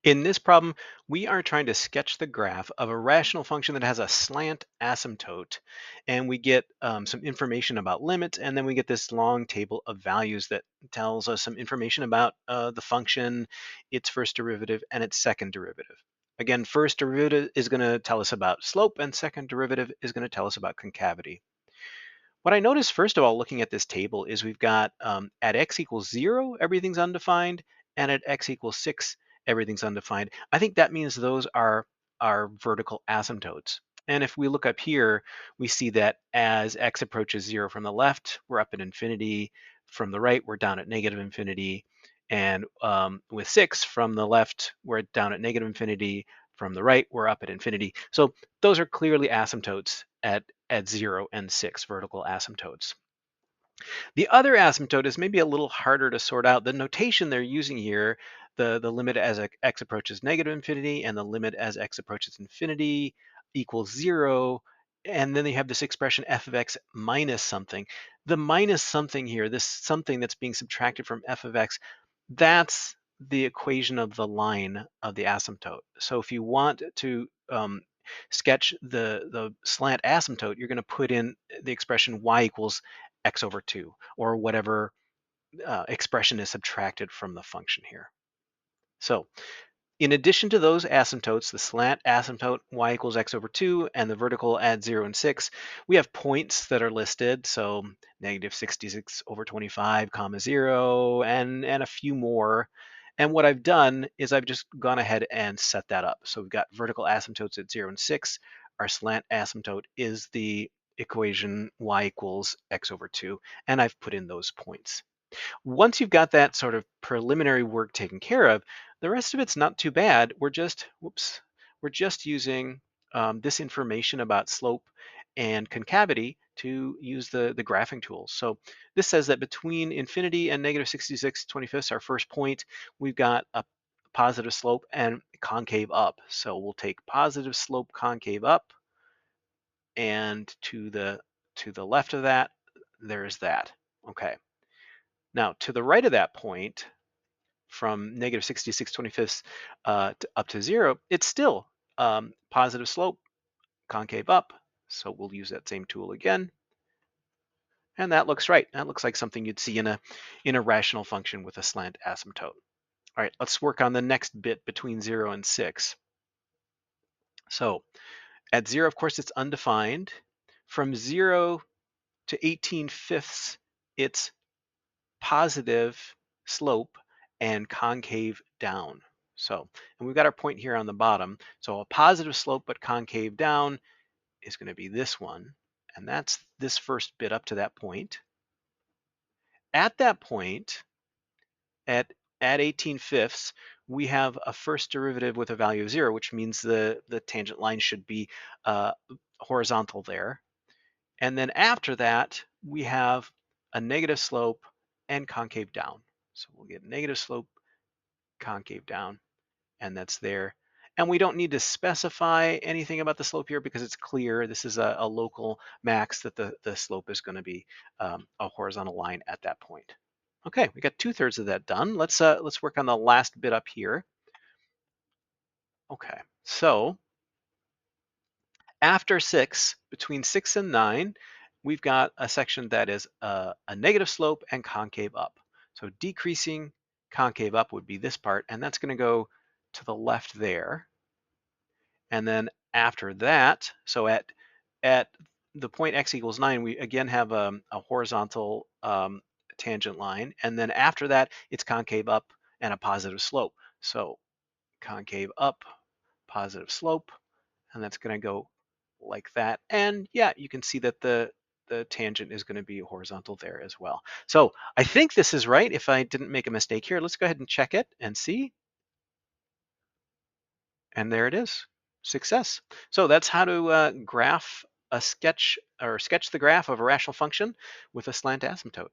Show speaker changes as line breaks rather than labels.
In this problem, we are trying to sketch the graph of a rational function that has a slant asymptote, and we get some information about limits, and then we get this long table of values that tells us some information about the function, its first derivative, and its second derivative. Again, first derivative is going to tell us about slope, and second derivative is going to tell us about concavity. What I noticed, first of all, looking at this table is we've got at x equals 0, everything's undefined, and at x equals 6, everything's undefined. I think that means those are our vertical asymptotes. And if we look up here, we see that as x approaches 0 from the left, we're up at infinity. From the right, we're down at negative infinity. And with 6 from the left, we're down at negative infinity. From the right, we're up at infinity. So those are clearly asymptotes at 0 and 6, vertical asymptotes. The other asymptote is maybe a little harder to sort out. The notation they're using here, the limit as x approaches negative infinity and the limit as x approaches infinity equals 0. And then they have this expression f of x minus something. The minus something here, this something that's being subtracted from f of x, that's the equation of the line of the asymptote. So if you want to sketch the slant asymptote, you're going to put in the expression y equals x over 2, or whatever expression is subtracted from the function here. So in addition to those asymptotes, the slant asymptote y equals x over 2 and the vertical at 0 and 6, we have points that are listed. So negative 66 over 25 comma 0 and a few more. And what I've done is I've just gone ahead and set that up. So we've got vertical asymptotes at 0 and 6. Our slant asymptote is the equation y equals x over 2, and I've put in those points. Once you've got that sort of preliminary work taken care of, the rest of it's not too bad. We're just using this information about slope and concavity to use the graphing tools. So this says that between infinity and negative 66/25, our first point, we've got a positive slope and concave up. So we'll take positive slope concave up, and to the left of that, there's that. Okay. Now, to the right of that point, from negative 66/25 up to 0, it's still positive slope, concave up. So we'll use that same tool again. And that looks right. That looks like something you'd see in a rational function with a slant asymptote. All right, let's work on the next bit between 0 and 6. So at 0, of course, it's undefined. From 0 to 18/5, it's positive slope and concave down. So, and we've got our point here on the bottom. So a positive slope but concave down is going to be this one. And that's this first bit up to that point. At that point, at 18/5, we have a first derivative with a value of 0, which means the tangent line should be horizontal there. And then after that, we have a negative slope and concave down. So we'll get negative slope, concave down, and that's there. And we don't need to specify anything about the slope here because it's clear. This is a local max that the slope is going to be a horizontal line at that point. Okay, we got 2/3 of that done. Let's work on the last bit up here. Okay, so after 6, between 6 and 9, we've got a section that is a negative slope and concave up. So decreasing concave up would be this part, and that's going to go to the left there. And then after that, so at the point x equals 9, we again have a horizontal tangent line. And then after that, it's concave up and a positive slope. So concave up, positive slope, and that's going to go like that. And yeah, you can see that the tangent is going to be horizontal there as well. So I think this is right. If I didn't make a mistake here, let's go ahead and check it and see. And there it is, success. So that's how to graph a sketch or sketch the graph of a rational function with a slant asymptote.